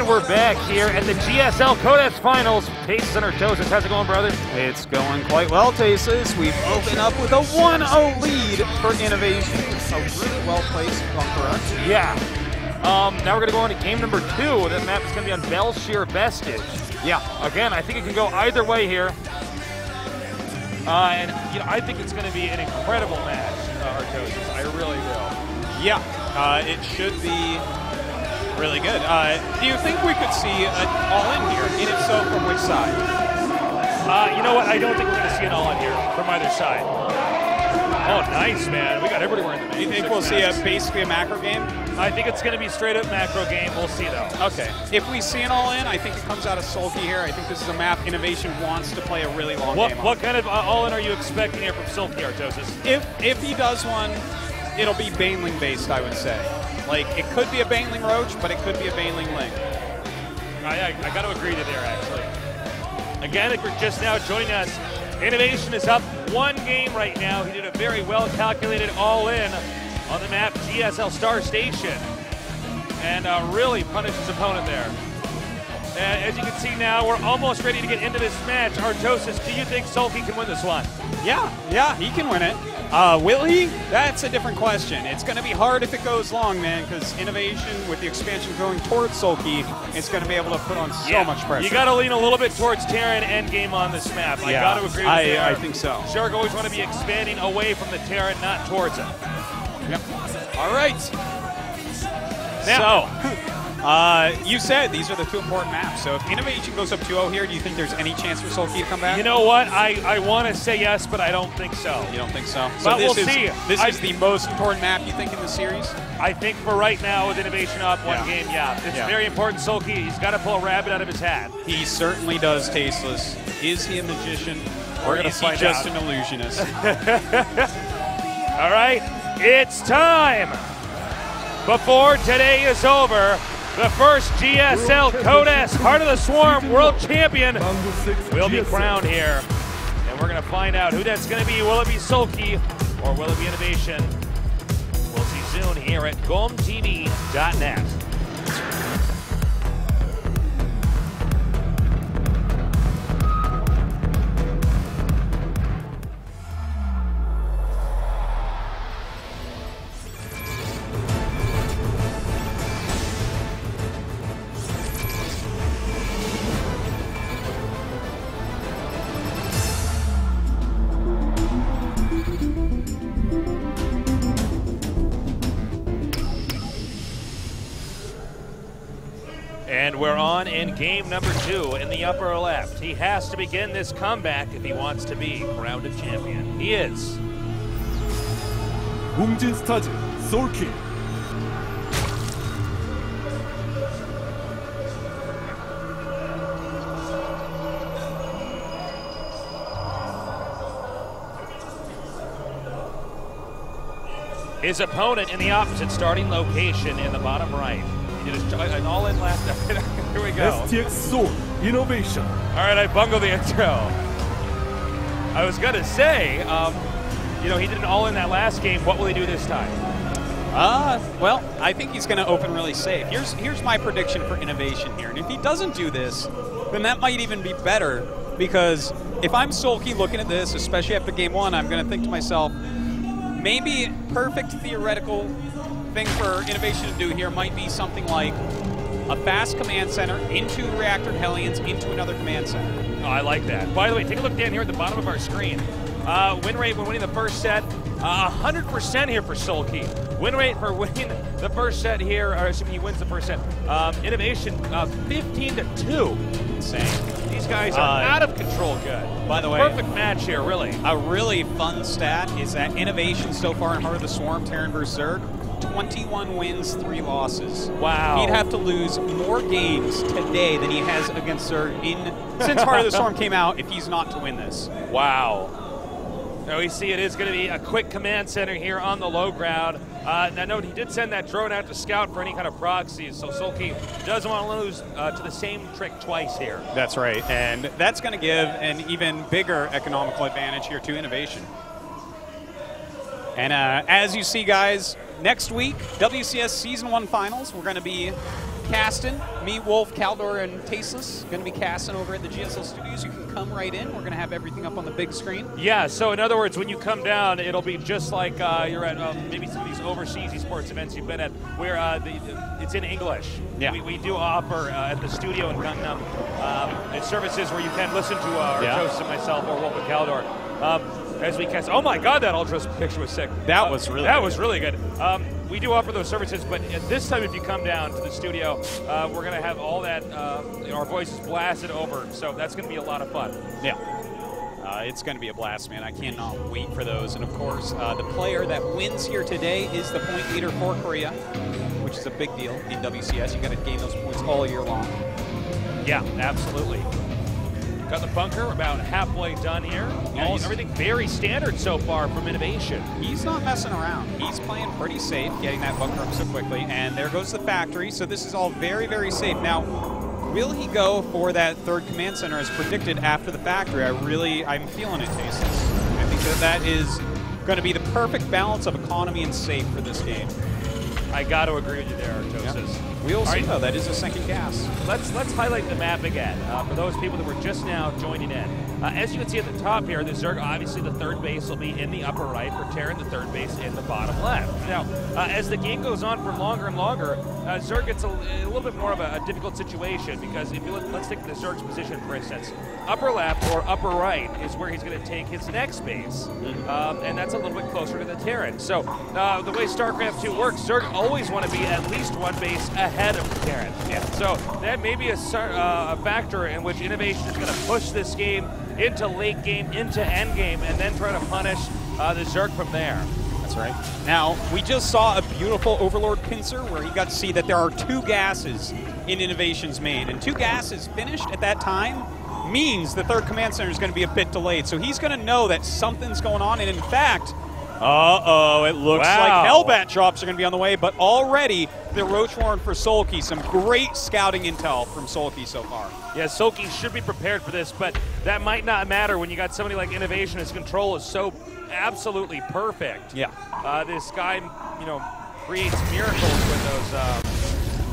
we're back here at the GSL Codex Finals. Tastes and Artosis, how's it going, brother? It's going quite well, Tastes. We've opened up with a 1-0 lead for InnoVation. A really well-placed one for us. Yeah. Now we're going to go on to game number 2. That map is going to be on Belshire Vestige. Yeah. Again, I think it can go either way here. And you know, I think it's going to be an incredible match, Artosis. I really do. Yeah. It should be really good. Do you think we could see an all-in here? And if so, from which side? You know what? I don't think we're going to see an all-in here from either side. Oh, nice, man. We got everybody wearing the main. You think we'll see basically a macro game? I think it's going to be straight up macro game. We'll see, though. Okay. If we see an all-in, I think it comes out of Soulkey here. I think this is a map InnoVation wants to play a really long game on. What kind of all-in are you expecting here from Soulkey, Artosis? If he does one, it'll be Baneling-based, I would say. Like, it could be a Baneling Roach, but it could be a Baneling Ling. I got to agree to there, actually. Again, if you're just now joining us, InnoVation is up 1 game right now. He did a very well-calculated all-in on the map GSL Star Station and really punished his opponent there. And as you can see now, we're almost ready to get into this match. Artosis, do you think Soulkey can win this one? Yeah, he can win it. Will he? That's a different question. It's going to be hard if it goes long, man, because InnoVation, with the expansion going towards Soulkey, it's going to be able to put on so much pressure. You got to lean a little bit towards Terran endgame on this map. I got to agree with you. I think so. Shark always want to be expanding away from the Terran, not towards it. Yep. All right. Now, so, you said these are the 2 important maps. So if InnoVation goes up 2-0 here, do you think there's any chance for Soulkey to come back? You know what? I want to say yes, but I don't think so. You don't think so? But we'll see. This is the most important map, you think, in the series? I think for right now, with InnoVation up 1 game, It's very important, Soulkey. He's got to pull a rabbit out of his hat. He certainly does, Tasteless. Is he a magician, or is he just an illusionist? All right, it's time. Before today is over, the first GSL Codex Heart of the Swarm World Champion will be crowned here. And we're going to find out who that's going to be. Will it be Soulkey or will it be InnoVation? We'll see soon here at GomTV.net. And we're on in game number 2 in the upper left. He has to begin this comeback if he wants to be crowned a champion. He is. 웅진 스타즈 Soulkey. His opponent in the opposite starting location in the bottom right. He did an all-in last. Here we go. STX Soul, InnoVation. All right, I bungled the intro. I was gonna say, you know, he did an all-in that last game. What will he do this time? Well, I think he's going to open really safe. Here's my prediction for InnoVation here. And if he doesn't do this, then that might even be better, because if I'm Soulkey looking at this, especially after game 1, I'm going to think to myself, maybe perfect theoretical thing for InnoVation to do here might be something like a fast command center into Reactor Hellions into another command center. Oh, I like that. By the way, take a look down here at the bottom of our screen. Win rate when winning the first set, 100% here for Soulkey. Win rate for winning the first set here, or assuming he wins the first set. InnoVation, 15-2. Insane. These guys are out of control good. By the way, perfect match here, really. A really fun stat is that InnoVation so far in Heart of the Swarm, Terran vs. Zerg, 21 wins, 3 losses. Wow. He'd have to lose more games today than he has against Zerg since Heart of the Storm came out if he's not to win this. Wow. Now we see it is going to be a quick command center here on the low ground. Now note, he did send that drone out to scout for any kind of proxies, so Soulkey doesn't want to lose to the same trick twice here. That's right, and that's going to give an even bigger economical advantage here to InnoVation. And as you see, guys, next week, WCS Season 1 Finals, we're going to be casting. Me, Wolf, Caldor, and Tasteless going to be casting over at the GSL Studios. You can come right in. We're going to have everything up on the big screen. Yeah, so in other words, when you come down, it'll be just like you're at maybe some of these overseas esports events you've been at, where it's in English. Yeah. We do offer at the studio in Gangnam services where you can listen to Artos and myself or Wolf and Caldor. As we cast. Oh my God, that Ultros picture was sick. That was really that good. was really good. We do offer those services, but at this time, if you come down to the studio, we're going to have all that our voices blasted over. So that's going to be a lot of fun. Yeah. It's going to be a blast, man. I cannot wait for those. And of course, the player that wins here today is the point leader for Korea, which is a big deal in WCS. You got to gain those points all year long. Yeah, absolutely. Got the bunker about halfway done here. Yeah, everything very standard so far from InnoVation. He's not messing around. He's playing pretty safe, getting that bunker up so quickly. And there goes the factory. So this is all very, very safe. Now, will he go for that third command center as predicted after the factory? I'm feeling it, Tasteless. I think that is going to be the perfect balance of economy and safe for this game. I got to agree with you there, Artosis. Yep. We'll see, though. That is a second gas. Let's highlight the map again for those people that were just now joining in. As you can see at the top here, the Zerg, obviously the third base will be in the upper right, for Terran, the third base in the bottom left. Now, as the game goes on for longer and longer, Zerg gets a little bit more of a difficult situation because if you let's take the Zerg's position, for instance. Upper left or upper right is where he's going to take his next base, and that's a little bit closer to the Terran. So the way StarCraft 2 works, Zerg always want to be at least one base ahead of the Terran. Yeah. So that may be a factor in which InnoVation is going to push this game into late game, into end game, and then try to punish the Zerg from there. That's right. Now, we just saw a beautiful Overlord pincer where he got to see that there are 2 gases in InnoVation's main, and 2 gases finished at that time means the third command center is going to be a bit delayed. So he's going to know that something's going on, and in fact, it looks like Hellbat drops are going to be on the way, but already the Roach Warren for Soulkey. Some great scouting intel from Soulkey so far. Yeah, Soulkey should be prepared for this, but that might not matter when you got somebody like InnoVation. His control is so absolutely perfect. Yeah. This guy, creates miracles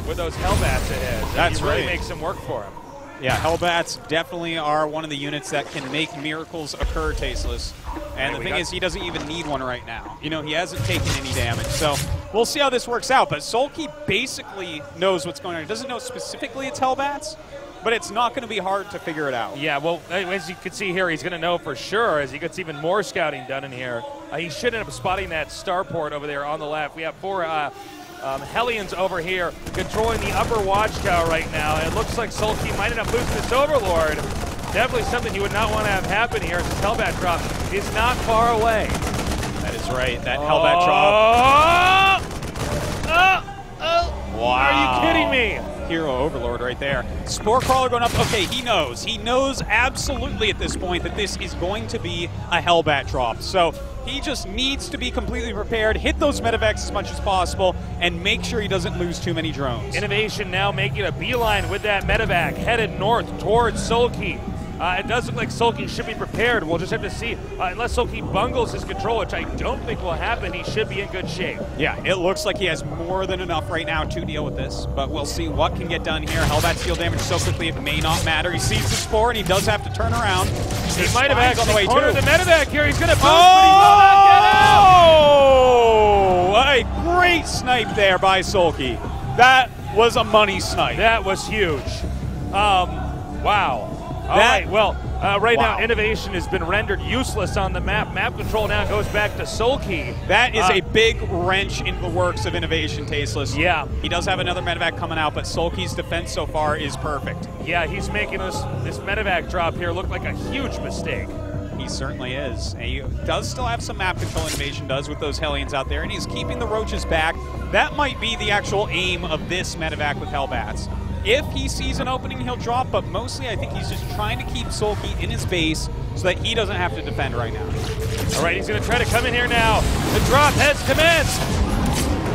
with those Hellbats ahead. That's he really right. makes them work for him. Yeah, Hellbats definitely are one of the units that can make miracles occur, Tasteless. And the thing is, he doesn't even need one right now. He hasn't taken any damage. So we'll see how this works out. But Soulkey basically knows what's going on. He doesn't know specifically it's Hellbats, but it's not going to be hard to figure it out. Yeah, well, as you can see here, he's going to know for sure as he gets even more scouting done in here. He should end up spotting that starport over there on the left. We have 4 Hellions over here controlling the upper watchtower right now. It looks like Soulkey might end up losing this Overlord. Definitely something you would not want to have happen here. This Hellbat drop is not far away. That is right. That Hellbat drop. Wow. Are you kidding me? Hero Overlord right there. Spore Crawler going up. Okay, he knows. He knows absolutely at this point that this is going to be a Hellbat drop. So he just needs to be completely prepared, hit those medevacs as much as possible, and make sure he doesn't lose too many drones. InnoVation now making a beeline with that medevac, headed north towards Soulkey. It does look like Soulkey should be prepared. We'll just have to see. Unless Soulkey bungles his control, which I don't think will happen, he should be in good shape. Yeah, it looks like he has more than enough right now to deal with this, but we'll see what can get done here. Hellbat deal damage so quickly it may not matter. He sees the Spore, and he does have to turn around. He might have actually on the way cornered too. the medevac here. He's going to boost, but he will not get out! A great snipe there by Soulkey. That was a money snipe. That was huge. Wow. All right, well, right now, InnoVation has been rendered useless on the map. Map control now goes back to Soulkey. That is a big wrench in the works of InnoVation, Tasteless. Yeah. He does have another medevac coming out, but Soulkey's defense so far is perfect. Yeah, he's making this medevac drop here look like a huge mistake. He certainly is. And he does still have some map control, InnoVation does, with those Hellions out there, and he's keeping the Roaches back. That might be the actual aim of this medevac with Hellbats. If he sees an opening, he'll drop, but mostly I think he's just trying to keep Soulkey in his base so that he doesn't have to defend right now. All right, he's going to try to come in here now. The drop has commenced.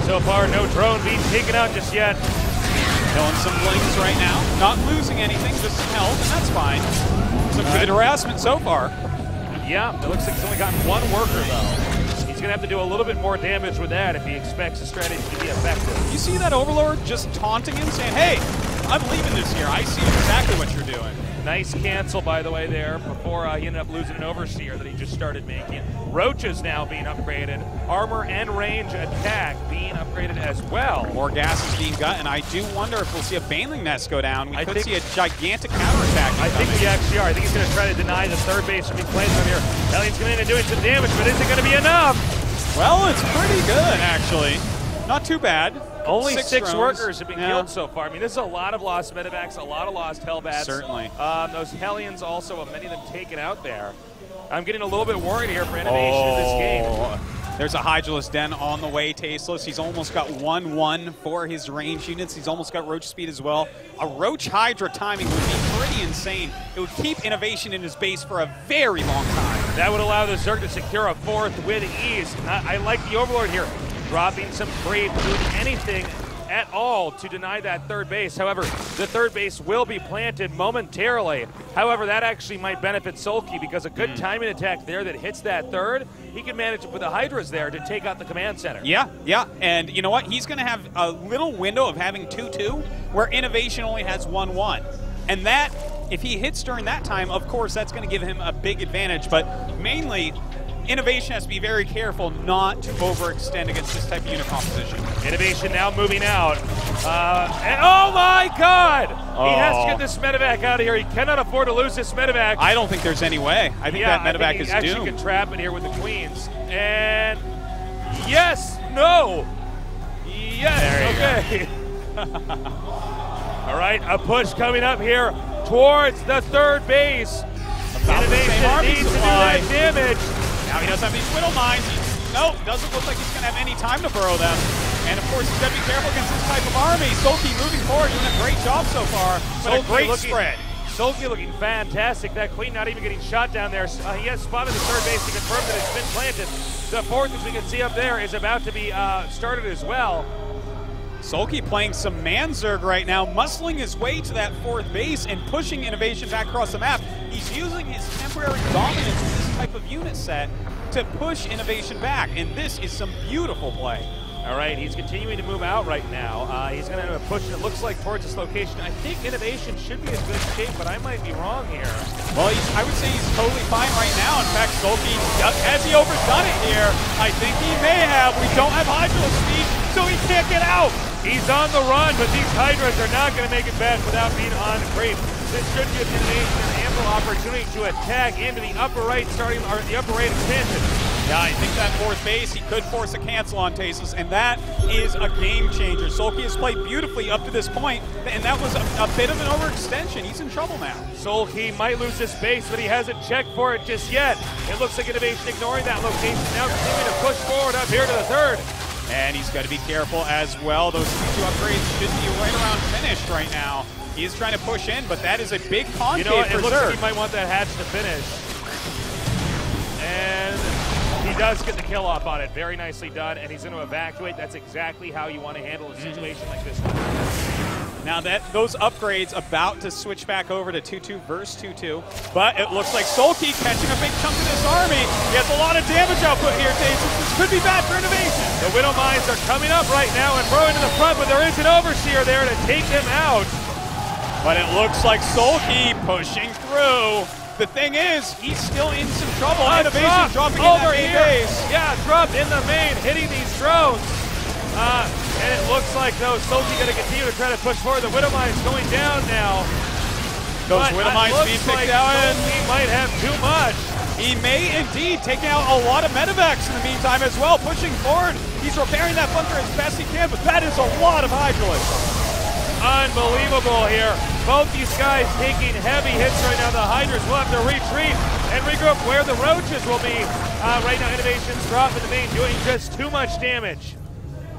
So far, no drone being taken out just yet. Killing some blinks right now. Not losing anything, just some health, and that's fine. Some good harassment so far. Yeah, it looks like he's only gotten 1 worker, though. He's going to have to do a little bit more damage with that if he expects the strategy to be effective. You see that Overlord just taunting him, saying, hey, I'm leaving this here. I see exactly what you're doing. Nice cancel, by the way, there before he ended up losing an Overseer that he just started making. Roaches now being upgraded. Armor and range attack being upgraded as well. More gas is being got, and I do wonder if we'll see a Baneling Nest go down. We could see a gigantic counterattack. I think we actually are. I think he's going to try to deny the third base from being played from here. Hellions coming in and doing some damage, but is it going to be enough? Well, it's pretty good, actually. Not too bad. Only six drones. workers have been killed so far. I mean, this is a lot of lost medevacs, a lot of lost Hellbats. Certainly. Those Hellions also, many of them taken out there. I'm getting a little bit worried here for InnoVation in this game. There's a Hydralisk Den on the way, Tasteless. He's almost got 1-1 for his range units. He's almost got Roach speed as well. A Roach Hydra timing would be pretty insane. It would keep InnoVation in his base for a very long time. That would allow the Zerg to secure a fourth with ease. I like the Overlord here, dropping some creep, doing anything at all to deny that third base. However, the third base will be planted momentarily. However, that actually might benefit Soulkey because a good timing attack there that hits that third, he can manage with the Hydras there to take out the command center. Yeah, and you know what? He's going to have a little window of having 2-2 where InnoVation only has 1-1. And that, if he hits during that time, of course, that's going to give him a big advantage. But mainly, InnoVation has to be very careful not to overextend against this type of unit composition. InnoVation now moving out. And oh my God! He has to get this medevac out of here. He cannot afford to lose this medevac. I don't think there's any way. I think that medevac is doomed. I think he actually can trap it here with the Queens. And yes, no, yes, okay. All right, a push coming up here towards the third base. InnoVation needs to do that damage. Now he does have these Whittle Mines. Nope, doesn't look like he's going to have any time to burrow them. And of course, he's got to be careful against this type of army. Soulkey moving forward, doing a great job so far. But a great spread. Soulkey looking fantastic. That Queen not even getting shot down there. He has spotted the third base to confirm that it's been planted. The fourth, as we can see up there, is about to be started as well. Soulkey playing some Manzerg right now, muscling his way to that fourth base and pushing InnoVation back across the map. He's using his temporary dominance with this type of unit set to push InnoVation back, and this is some beautiful play. All right, he's continuing to move out right now. He's going to push, it looks like, towards this location. I think InnoVation should be in good shape, but I might be wrong here. Well, I would say he's totally fine right now. In fact, Soulkey, has he overdone it here? I think he may have. We don't have Hydralisk speed, so he can't get out. He's on the run, but these Hydras are not going to make it back without being on creep. This should give InnoVation an ample opportunity to attack into the upper right the upper right expansion. Yeah, I think that fourth base, he could force a cancel on Tasteless, and that is a game changer. Soulkey has played beautifully up to this point, and that was a bit of an overextension. He's in trouble now. Soulkey might lose this base, but he hasn't checked for it just yet. It looks like InnoVation ignoring that location, now continuing to push forward up here to the third. And he's got to be careful as well. Those two upgrades should be right around finished right now. He's trying to push in, but that is a big concave for Zerg. It looks like he might want that hatch to finish. And he does get the kill off on it. Very nicely done, and he's going to evacuate. That's exactly how you want to handle a situation like this one. Now those upgrades about to switch back over to 2-2 versus 2-2, but it looks like Soulkey catching a big chunk of this army. He has a lot of damage output here, Tasteless. This could be bad for InnoVation. The Widow Mines are coming up right now and throwing to the front, but there is an Overseer there to take them out. But it looks like Soulkey pushing through. The thing is, he's still in some trouble. InnoVation dropping over in that main base. Yeah, dropped in the main, hitting these drones. And it looks like, though, Soulkey going to continue to try to push forward. The Widow Mine's going down now. Those Widow Mines being picked out. He might have too much. He may indeed, taking out a lot of medevacs in the meantime as well, pushing forward. He's repairing that bunker as best he can, but that is a lot of Hydralisk. Unbelievable here. Both these guys taking heavy hits right now. The Hydras will have to retreat and regroup where the Roaches will be. Right now, InnoVation's dropping the main, doing just too much damage.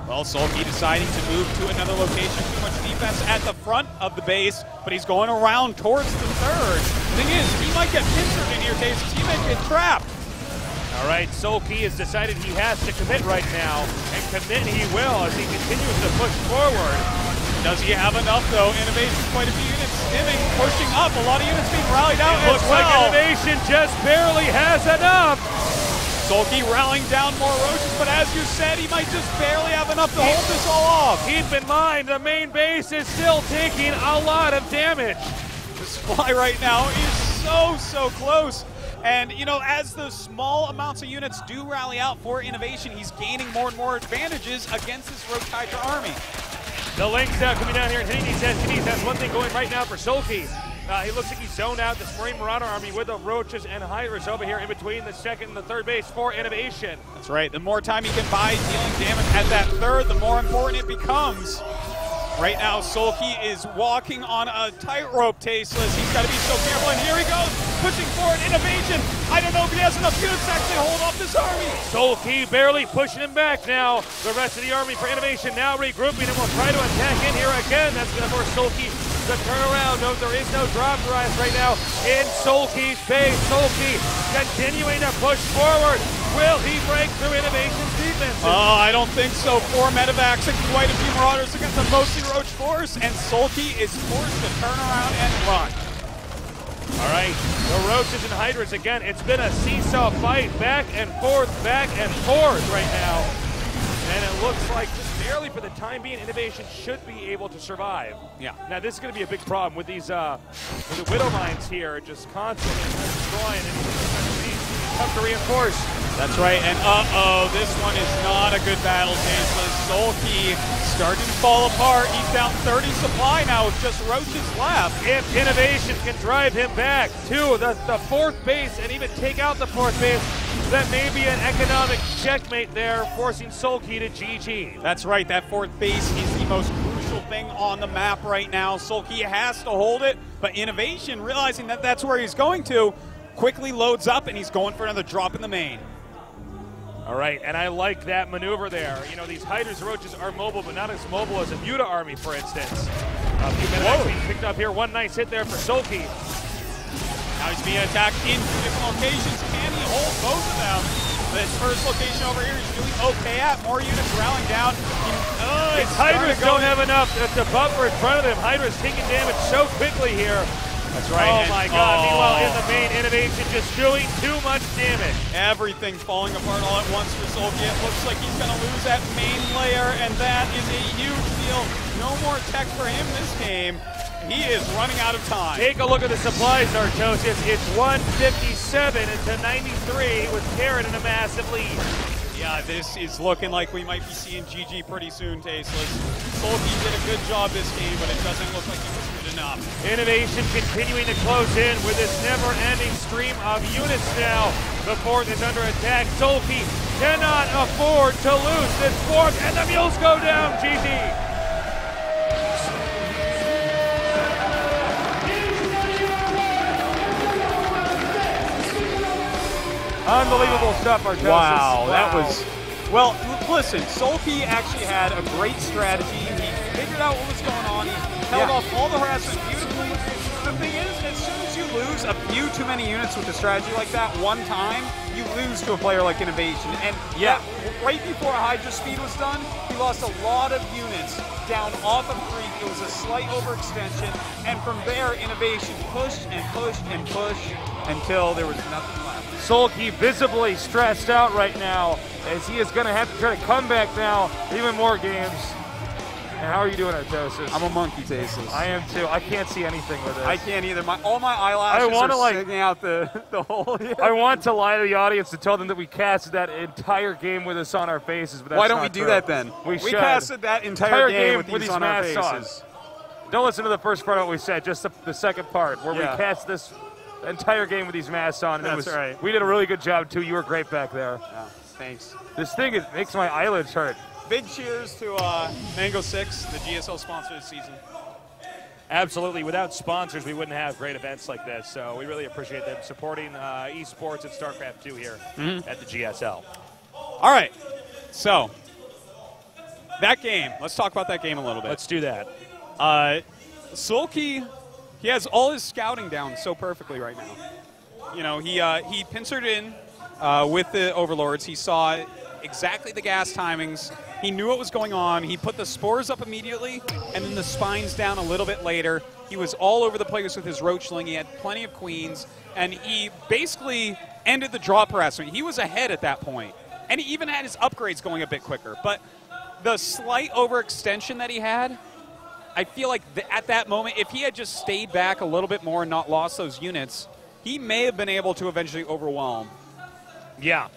Well, Soulkey deciding to move to another location. Too much defense at the front of the base, but he's going around towards the third. The thing is, he might get pincered in here, Tasteless. He might get trapped. All right, Soulkey has decided he has to commit right now, and commit he will as he continues to push forward. Does he have enough, though? InnoVation, quite a few units stimming, pushing up. A lot of units being rallied out as well. Looks like InnoVation just barely has enough. Soulkey rallying down more roaches, but as you said, he might just barely have enough to hold this all off. Keep in mind, the main base is still taking a lot of damage. The supply right now is so close. And, you know, as the small amounts of units do rally out for InnoVation, he's gaining more and more advantages against this Roach Hydra army. The Lynx now coming down here and hitting these STDs. That's one thing going right now for Soulkey. He looks like he's zoned out this Marine Marauder army with the Roaches and Hydras over here in between the second and the third base for InnoVation. That's right. The more time he can buy dealing damage at that third, the more important it becomes. Right now, Soulkey is walking on a tightrope, Tasteless. He's got to be so careful, and here he goes, pushing forward, InnoVation. I don't know if he has enough units to actually hold off this army. Soulkey barely pushing him back now. The rest of the army for InnoVation now regrouping and will try to attack in here again. That's going to force Soulkey to turn around. No, there is no drop rise right now in Soulkey's base. Soulkey continuing to push forward. Will he break through InnoVation's defense? Oh, I don't think so. 4 medevacs and quite a few Marauders against a mostly Roach force, and Soulkey is forced to turn around and run. All right, the Roaches and Hydras again. It's been a seesaw fight, back and forth right now. And it looks like just barely for the time being, InnoVation should be able to survive. Yeah. Now this is going to be a big problem with these with the Widow Mines here, just constantly destroying and tough to reinforce. That's right, and this one is not a good battle, Tasteless. Soulkey starting to fall apart. He's down 30 supply now with just Roaches left. If InnoVation can drive him back to the fourth base and even take out the fourth base, that may be an economic checkmate there, forcing Soulkey to GG. That's right, that fourth base is the most crucial thing on the map right now. Soulkey has to hold it, but InnoVation, realizing that that's where he's going to, quickly loads up and he's going for another drop in the main. All right, and I like that maneuver there. You know, these Hydras and Roaches are mobile, but not as mobile as a Muta army, for instance. A few minutes being picked up here. One nice hit there for Soulkey. Now he's being attacked in 2 different locations. Can he hold both of them? This first location over here he's doing okay at. More units rallying down. His Hydras don't have enough to buffer in front of him. Hydras taking damage so quickly here. That's right. Oh my God. Meanwhile, in the main, InnoVation just doing too much damage. Everything's falling apart all at once for Soulkey. It looks like he's going to lose that main layer, and that is a huge deal. No more tech for him this game. He is running out of time. Take a look at the supplies, Narcosis. It's 157 into 93 with Karen in a massive lead. Yeah, this is looking like we might be seeing GG pretty soon, Tasteless. Soulkey did a good job this game, but it doesn't look like it was good enough. InnoVation continuing to close in with this never-ending stream of units now. The fourth is under attack. Soulkey cannot afford to lose this fourth, and the mules go down, GG. Unbelievable stuff, Artosis. Wow, that was... Well, listen, Soulkey actually had a great strategy. He figured out what was going on. He held off all the harassment beautifully. The thing is, as soon as you lose a few too many units with a strategy like that one time, you lose to a player like InnoVation. And right before Hydra speed was done, he lost a lot of units down off of creep. It was a slight overextension. And from there, InnoVation pushed and pushed and pushed until there was nothing left. Soulkey visibly stressed out right now as he is going to have to try to come back now, even more games. And how are you doing, Artosis? I'm a monkey, Tasteless. I am too. I can't see anything with this. I can't either. All my eyelashes are sticking out the hole. I want to lie to the audience to tell them that we casted that entire game with us on our faces, but that's Why don't not we do true. that then? We casted that entire game with these on our faces. Don't listen to the first part of what we said, just the second part, where we cast this entire game with these masks on. That's right. We did a really good job, too. You were great back there. Yeah, thanks. This thing makes my eyelids hurt. Big cheers to Mango 6, the GSL sponsor this season. Absolutely. Without sponsors, we wouldn't have great events like this. So we really appreciate them supporting esports and StarCraft 2 here at the GSL. All right. So, that game. Let's talk about that game a little bit. Let's do that. Soulkey, he has all his scouting down so perfectly right now. You know, he pincered in with the Overlords. He saw exactly the gas timings. He knew what was going on. He put the spores up immediately, and then the spines down a little bit later. He was all over the place with his Roachling. He had plenty of queens, and he basically ended the drop harassment. He was ahead at that point, and he even had his upgrades going a bit quicker. But the slight overextension that he had, I feel like at that moment, if he had just stayed back a little bit more and not lost those units, he may have been able to eventually overwhelm. Yeah.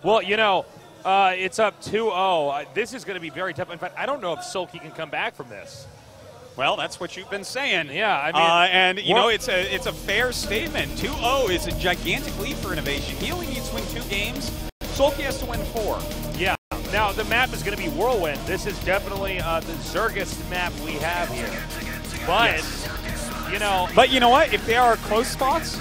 Well, you know, it's up 2-0. This is going to be very tough. In fact, I don't know if Soulkey can come back from this. Well, that's what you've been saying. Yeah, I mean, and you know, it's a fair statement. 2-0 is a gigantic lead for InnoVation. He only needs to win 2 games. Soulkey has to win 4. Yeah. Now the map is going to be Whirlwind. This is definitely the Zergest map we have here. But you know, what? If they are close spots,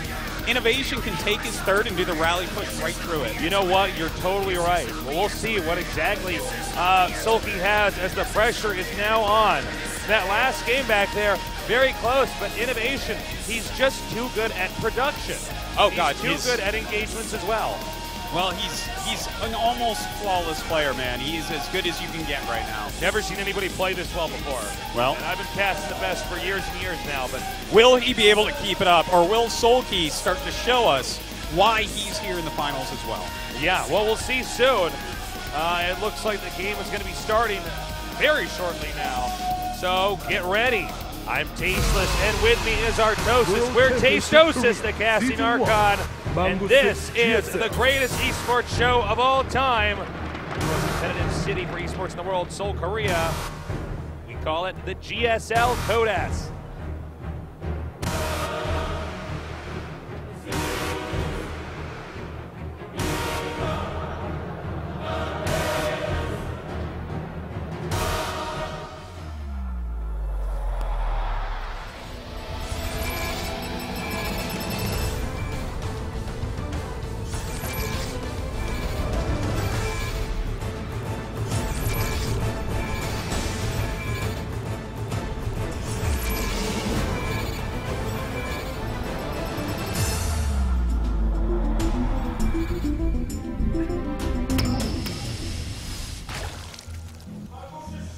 InnoVation can take his third and do the rally push right through it. You know what? You're totally right. Well, we'll see what exactly Soulkey has as the pressure is now on. That last game back there, very close, but InnoVation, he's just too good at production. Oh, God. He's too good at engagements as well. Well, he's an almost flawless player, man. He's as good as you can get right now. Never seen anybody play this well before. Well, and I've been casting the best for years and years now, but will he be able to keep it up, or will Soulkey start to show us why he's here in the finals as well? Yeah, well, we'll see soon. It looks like the game is going to be starting very shortly now, so get ready. I'm Tasteless, and with me is Artosis. We're Tastosis, the casting Archon, and this is the greatest esports show of all time. The most competitive city for esports in the world, Seoul, Korea. We call it the GSL Codas.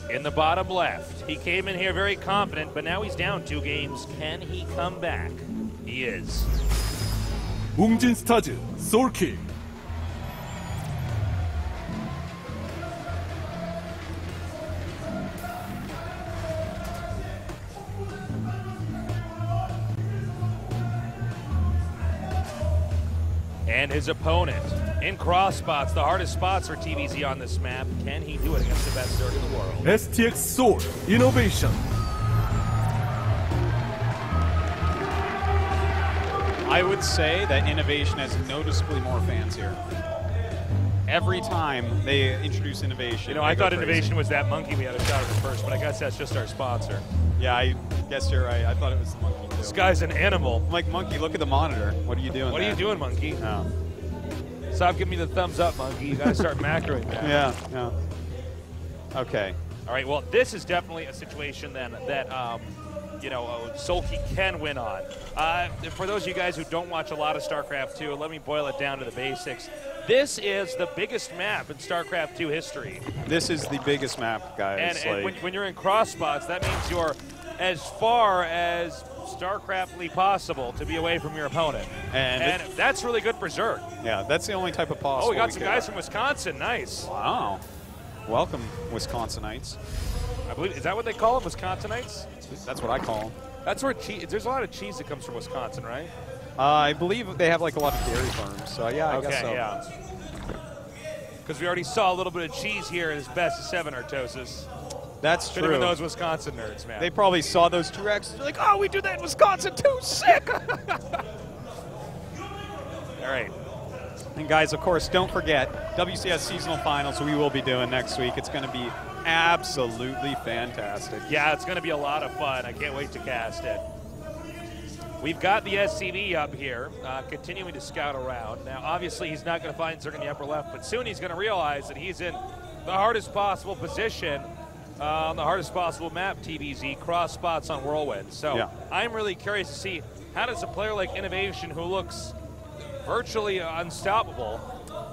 In the bottom left, he came in here very confident, but now he's down 2 games. Can he come back? He is. 웅진 스타즈 소울키. And his opponent in cross spots, the hardest spots for TVZ on this map. Can he do it against the best Zerg in the world? STX Soul InnoVation. I would say that InnoVation has noticeably more fans here. Every time they introduce InnoVation, you know, I thought InnoVation was that monkey we had a shot at first, but I guess that's just our sponsor. Yeah, I guess you're right. I thought it was the monkey too. This guy's an animal. I'm like, monkey, look at the monitor. What are you doing? What are you doing, monkey? No. Stop giving me the thumbs up, monkey. You gotta start macroing that. Yeah. Okay. All right, well, this is definitely a situation then that, Soulkey can win on. For those of you guys who don't watch a lot of StarCraft 2, let me boil it down to the basics. This is the biggest map in StarCraft 2 history. This is the biggest map, guys. And when you're in cross spots, that means you're as far as StarCraftly possible to be away from your opponent. And that's really good for Zerg. Yeah, that's the only type of possible. Oh, we got some guys from Wisconsin. Nice. Wow. Welcome, Wisconsinites. I believe, is that what they call them, Wisconsinites? That's what I call them. That's where there's a lot of cheese that comes from Wisconsin, right? I believe they have like a lot of dairy farms. So yeah, I guess so. Yeah. Because we already saw a little bit of cheese here in this best of 7 Artosis. That's true. Should have been those Wisconsin nerds, man. They probably saw those 2 Rexes. They're like, oh, we do that in Wisconsin too. Sick. All right. And guys, of course, don't forget WCS Seasonal Finals we will be doing next week. It's going to be absolutely fantastic. Yeah, it's going to be a lot of fun. I can't wait to cast it. We've got the SCV up here, continuing to scout around. Now, obviously, he's not going to find Zerg in the upper left, but soon he's going to realize that he's in the hardest possible position on the hardest possible map, TVZ, cross spots on Whirlwind. So yeah. I'm really curious to see, how does a player like InnoVation, who looks virtually unstoppable,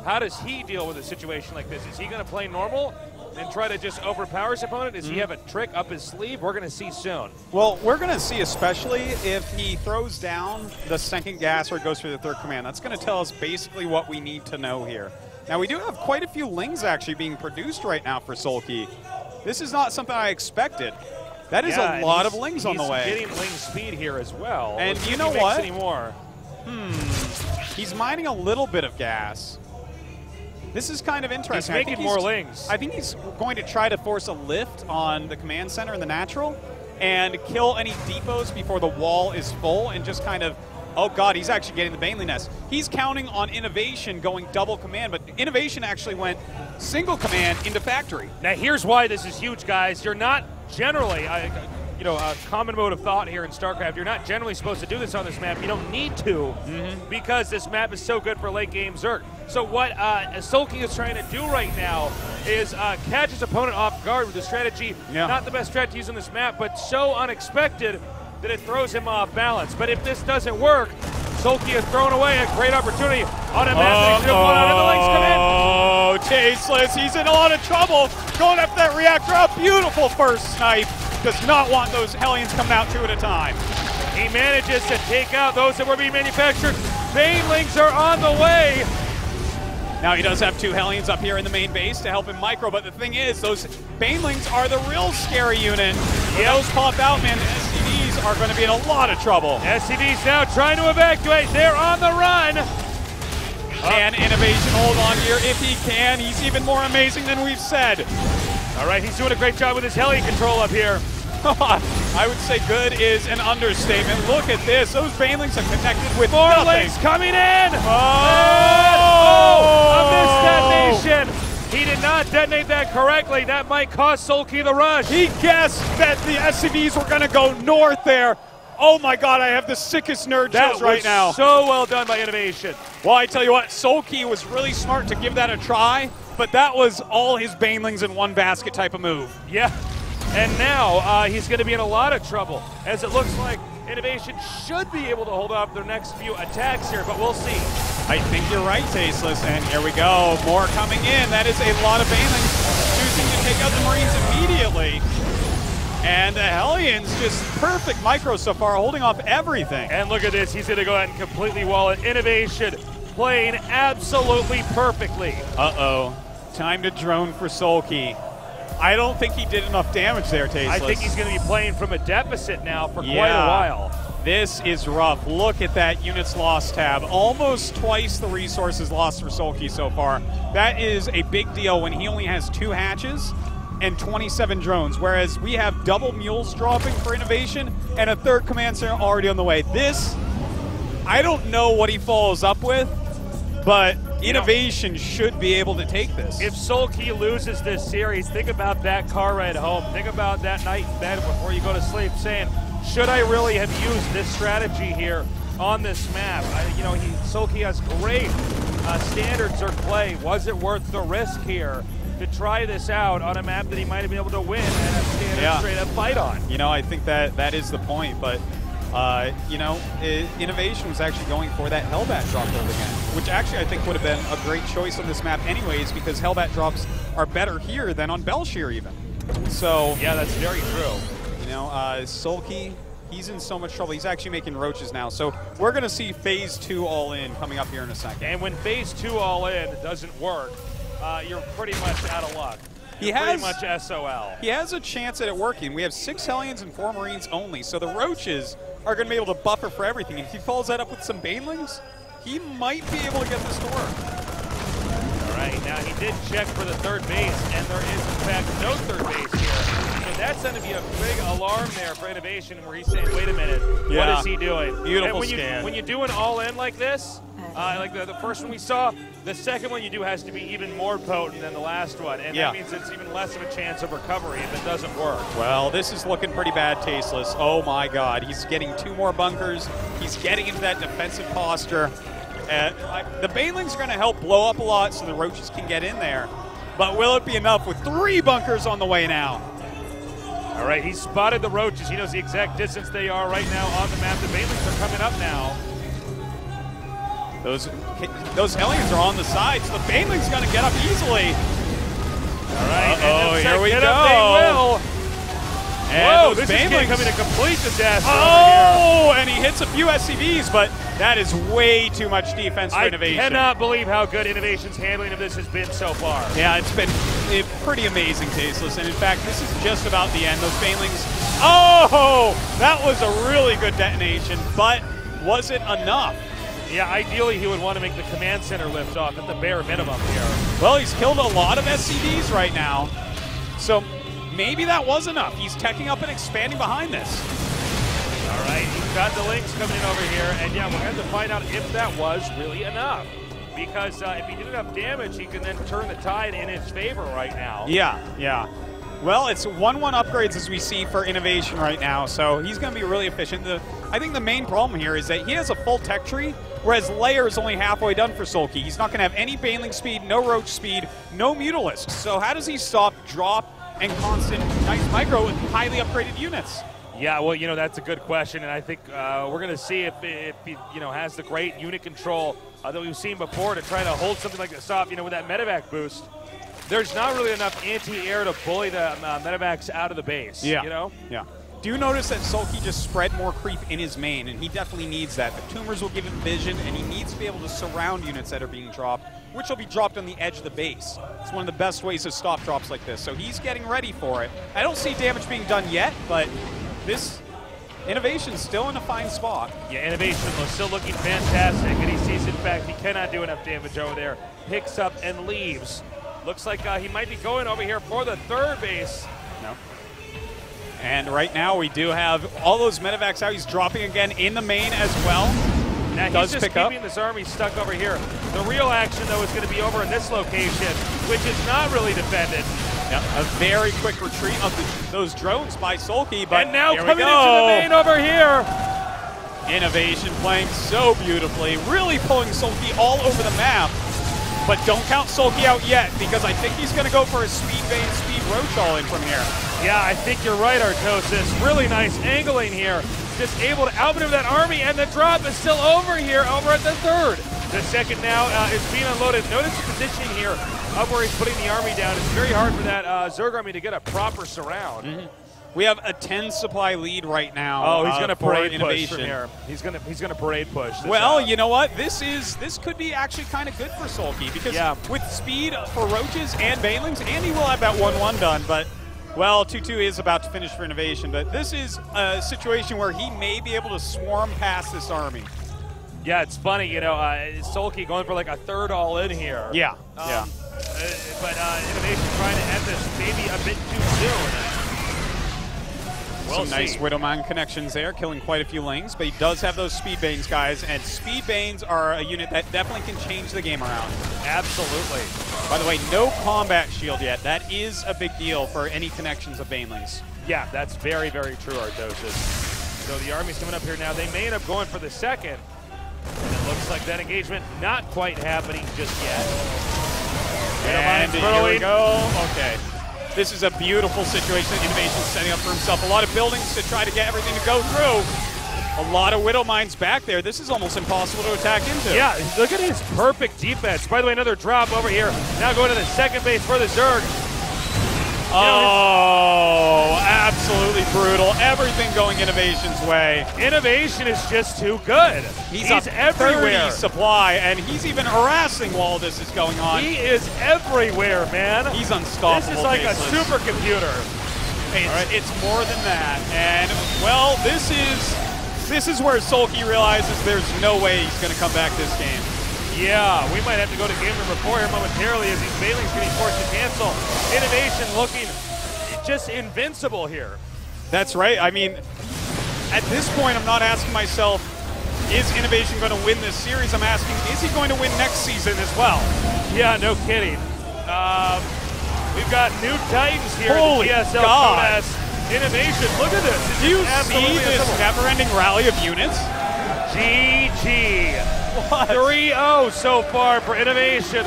how does he deal with a situation like this? Is he going to play normal, and try to just overpower his opponent? Does he have a trick up his sleeve? We're going to see soon. Well, we're going to see, especially if he throws down the second gas or goes for the third command. That's going to tell us basically what we need to know here. Now, we do have quite a few Lings actually being produced right now for Soulkey. This is not something I expected. That is a lot of Lings on the way. He's getting Ling speed here as well. And Let's you see know if he makes what? any more. He's mining a little bit of gas. This is kind of interesting. He's making more Lings. I think he's going to try to force a lift on the command center in the natural and kill any depots before the wall is full and just kind of, oh god, he's actually getting the Baneley Nest. He's counting on InnoVation going double command, but InnoVation actually went single command into factory. Now here's why this is huge, guys. You're not generally, a common mode of thought here in StarCraft, you're not generally supposed to do this on this map. You don't need to because this map is so good for late game Zerg. So what Soulkey is trying to do right now is catch his opponent off guard with a strategy, not the best strategy using this map, but so unexpected that it throws him off balance. But if this doesn't work, Soulkey has thrown away a great opportunity on a map that he should have won out of the Lings come in. Oh, Tasteless, he's in a lot of trouble. Going up that reactor, a beautiful first snipe. Does not want those Hellions coming out two at a time. He manages to take out those that were being manufactured. Banelings are on the way. Now he does have two Hellions up here in the main base to help him micro, but the thing is, those Banelings are the real scary unit. When those pop out, man, the SCVs are going to be in a lot of trouble. SCVs now trying to evacuate. They're on the run. Can InnoVation hold on here? If he can, he's even more amazing than we've said. All right, he's doing a great job with his heli control up here. I would say good is an understatement. Look at this. Those Banelings are connected with more nothing. Lings coming in. A missed detonation. He did not detonate that correctly. That might cost Soulkey the rush. He guessed that the SCVs were going to go north there. Oh my god, I have the sickest nerd chills right now. So well done by InnoVation. Well, I tell you what, Soulkey was really smart to give that a try, but that was all his Banelings in one basket type of move. Yeah. And now he's going to be in a lot of trouble, as it looks like InnoVation should be able to hold off their next few attacks here, but we'll see. I think you're right, Tasteless, and here we go. More coming in. That is a lot of Banelings choosing to take out the Marines immediately. And the Hellions just perfect micro so far, holding off everything. And look at this. He's going to go ahead and completely wall it. InnoVation playing absolutely perfectly. Uh-oh. Time to drone for Soulkey. I don't think he did enough damage there, Tasteless. I think he's going to be playing from a deficit now for quite a while. This is rough. Look at that units lost tab. Almost twice the resources lost for Soulkey so far. That is a big deal when he only has 2 hatches and 27 drones, whereas we have double mules dropping for InnoVation and a third command center already on the way. This, I don't know what he follows up with, but InnoVation should be able to take this. If Soulkey loses this series, think about that car ride home. Think about that night in bed before you go to sleep saying, should I really have used this strategy here on this map? Soulkey has great standards or play. Was it worth the risk here to try this out on a map that he might have been able to win and a standard straight up fight on? I think that is the point, but InnoVation was actually going for that Hellbat drop build again, which actually I think would have been a great choice on this map anyways, because Hellbat drops are better here than on Belshir even. So yeah, that's very true. Soulkey, he's in so much trouble. He's actually making roaches now. So we're going to see Phase 2 all in coming up here in a second. And when Phase 2 all in doesn't work, you're pretty much out of luck. Pretty much SOL. He has a chance at it working. We have 6 Hellions and 4 Marines only, so the roaches are going to be able to buffer for everything. If he follows that up with some Banelings, he might be able to get this to work. All right, now he did check for the third base, and there is, in fact, no third base here. So that's going to be a big alarm there for InnoVation, where he's saying, wait a minute, what is he doing? Beautiful and scan. When you do an all-in like this, like the first one we saw, the second one you do has to be even more potent than the last one, and that means it's even less of a chance of recovery if it doesn't work. Well, this is looking pretty bad, Tasteless. Oh my god, he's getting 2 more bunkers. He's getting into that defensive posture. The Banelings are going to help blow up a lot so the roaches can get in there, but will it be enough with 3 bunkers on the way now? All right, he spotted the roaches. He knows the exact distance they are right now on the map. The Banelings are coming up now. Those Hellions are on the side, so the Baneling's going to get up easily. All right. Oh, here we go. They will. And whoa, this is becoming a complete disaster. Oh, and he hits a few SCVs, but that is way too much defense for InnoVation. I cannot believe how good InnoVation's handling of this has been so far. Yeah, it's been pretty amazing, Tasteless. And in fact, this is just about the end. Those banelings. Oh, that was a really good detonation, but was it enough? Yeah, ideally he would want to make the command center lift off at the bare minimum here. Well, he's killed a lot of SCVs right now, so maybe that was enough. He's teching up and expanding behind this. All right, he's got the links coming in over here, and yeah, we're going to have to find out if that was really enough. Because if he did enough damage, he can then turn the tide in his favor right now. Yeah. Well, it's 1-1 upgrades as we see for InnoVation right now, so he's going to be really efficient. I think the main problem here is that he has a full tech tree, whereas Lair is only halfway done for Soulkey. He's not going to have any Baneling speed, no Roach speed, no Mutalisk. So how does he stop drop and constant nice micro with highly upgraded units? Yeah, well, that's a good question, and I think we're going to see if he, has the great unit control that we've seen before to try to hold something like this off, with that medevac boost. There's not really enough anti-air to bully the medevacs out of the base, Yeah. Do you notice that Soulkey just spread more creep in his main, and he definitely needs that. The tumors will give him vision, and he needs to be able to surround units that are being dropped, which will be dropped on the edge of the base. It's one of the best ways to stop drops like this, so he's getting ready for it. I don't see damage being done yet, but this InnoVation's still in a fine spot. Yeah, InnoVation still looking fantastic, and he sees, in fact, he cannot do enough damage over there. Picks up and leaves. Looks like he might be going over here for the third base. No. And right now we do have all those medevacs out. He's dropping again in the main as well. Now he's just keeping this army stuck over here. The real action, though, is going to be over in this location, which is not really defended. Yeah, a very quick retreat of those drones by Soulkey, but and now coming into the main over here. InnoVation playing so beautifully, really pulling Soulkey all over the map. But don't count Soulkey out yet, because I think he's going to go for a speed bane, speed roach all in from here. Yeah, I think you're right, Artosis. Really nice angling here. Just able to outmaneuver that army, and the drop is still over here, over at the third. The second now is being unloaded. Notice the positioning here of where he's putting the army down. It's very hard for that Zerg army to get a proper surround. Mm-hmm. We have a 10 supply lead right now. Oh, he's going to parade push from here. He's going to parade push. Well, you know what? This could be actually kind of good for Soulkey, because with speed for roaches and banelings, and he will have that 1-1 done, but well, 2-2 is about to finish for InnoVation, but this is a situation where he may be able to swarm past this army. Yeah, it's funny, Soulkey going for like a third all in here. Yeah. But InnoVation trying to end this maybe a bit too soon. Some nice Widowman connections there, killing quite a few lings, but he does have those Speed Banes, guys, and Speed Banes are a unit that definitely can change the game around. Absolutely. By the way, no combat shield yet. That is a big deal for any connections of Banelings. Yeah, that's very, very true, Artosis. So the army's coming up here now. They may end up going for the second. And it looks like that engagement not quite happening just yet. And here we go. Okay. This is a beautiful situation that InnoVation's setting up for himself. A lot of buildings to try to get everything to go through. A lot of Widow Mines back there. This is almost impossible to attack into. Yeah, look at his perfect defense. By the way, another drop over here. Now going to the second base for the Zerg. Oh, absolutely brutal. Everything going InnoVation's way. InnoVation is just too good. He's everywhere. 30 supply, and he's even harassing while this is going on. He is everywhere, man. He's unstoppable. This is like a supercomputer. It's more than that. And, well, this is where Soulkey realizes there's no way he's going to come back this game. Yeah, we might have to go to game number 4 here momentarily as these Bailings getting forced to cancel. InnoVation looking just invincible here. That's right. I mean, at this point, I'm not asking myself, is InnoVation going to win this series? I'm asking, is he going to win next season as well? Yeah, no kidding. We've got new Titans here Holy at the GSL God. InnoVation. Look at this. Do you see this never-ending rally of units? GG. 3-0 so far for InnoVation.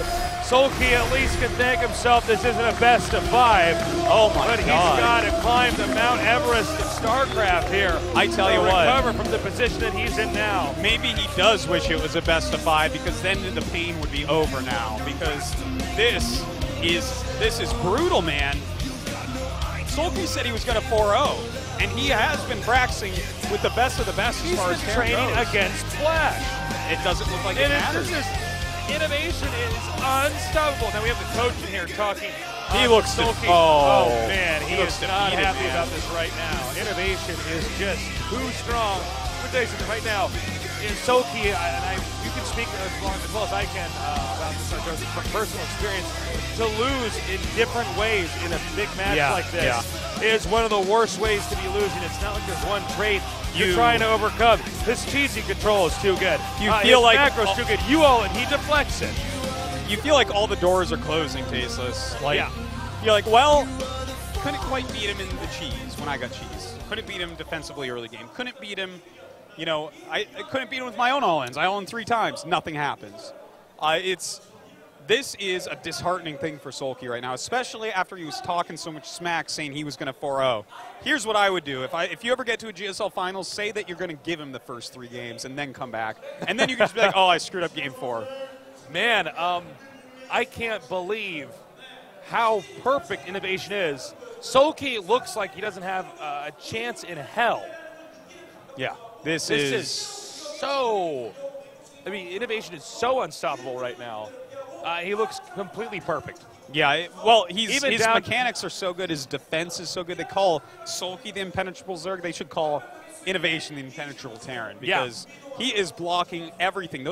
Soulkey at least can thank himself this isn't a best of 5. Oh my God. But he's got to climb the Mount Everest of StarCraft here. I tell you what. Recover from the position that he's in now. Maybe he does wish it was a best of 5, because then the pain would be over now. Because this this is brutal, man. Soulkey said he was going to 4-0, and he has been practicing with the best of the best as far as training goes. against Flash. It doesn't look like it matters. InnoVation is unstoppable. Now we have the coach in here talking. He looks Soulkey. oh man, he is not happy about this right now. InnoVation is just too strong. I'm going to tell you something right now. In Soulkey, you can speak as well as I can about this from personal experience. To lose in different ways in a big match like this is one of the worst ways to be losing. It's not like there's one trait you're trying to overcome. His cheesy control is too good. You feel like macro's too good. And he deflects it. You feel like all the doors are closing, Tasteless. You're like, well, couldn't quite beat him in the cheese when I got cheese. Couldn't beat him defensively early game. Couldn't beat him. I couldn't beat him with my own all-ins. I all-in 3 times. Nothing happens. This is a disheartening thing for Soulkey right now, especially after he was talking so much smack saying he was going to 4-0. Here's what I would do. If you ever get to a GSL Finals, say that you're going to give him the first 3 games and then come back. And then you can just be like, oh, I screwed up game 4. Man, I can't believe how perfect InnoVation is. Soulkey looks like he doesn't have a chance in hell. Yeah. This is so... InnoVation is so unstoppable right now. He looks completely perfect. Yeah, his mechanics are so good. His defense is so good. They call Soulkey the impenetrable Zerg. They should call InnoVation the impenetrable Terran because he is blocking everything.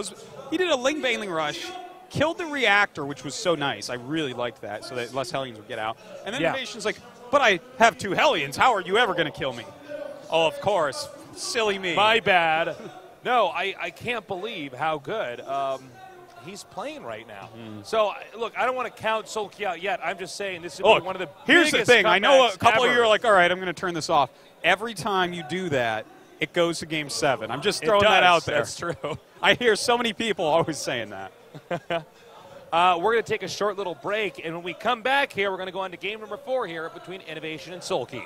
He did a Ling Bailing rush, killed the reactor, which was so nice. I really liked that, so that less Hellions would get out. And then InnoVation's like, but I have 2 Hellions. How are you ever going to kill me? Oh, of course. Silly me. My bad. No, I can't believe how good he's playing right now. So, look, I don't want to count Soulkey out yet. I'm just saying this is one of the here's biggest the thing. I know a couple ever. of you are like, all right, I'm going to turn this off. Every time you do that, it goes to Game 7. I'm just throwing that out there. That's true. I hear so many people always saying that. We're going to take a short little break, and when we come back here, we're going to go on to game number 4 here between InnoVation and Soulkey.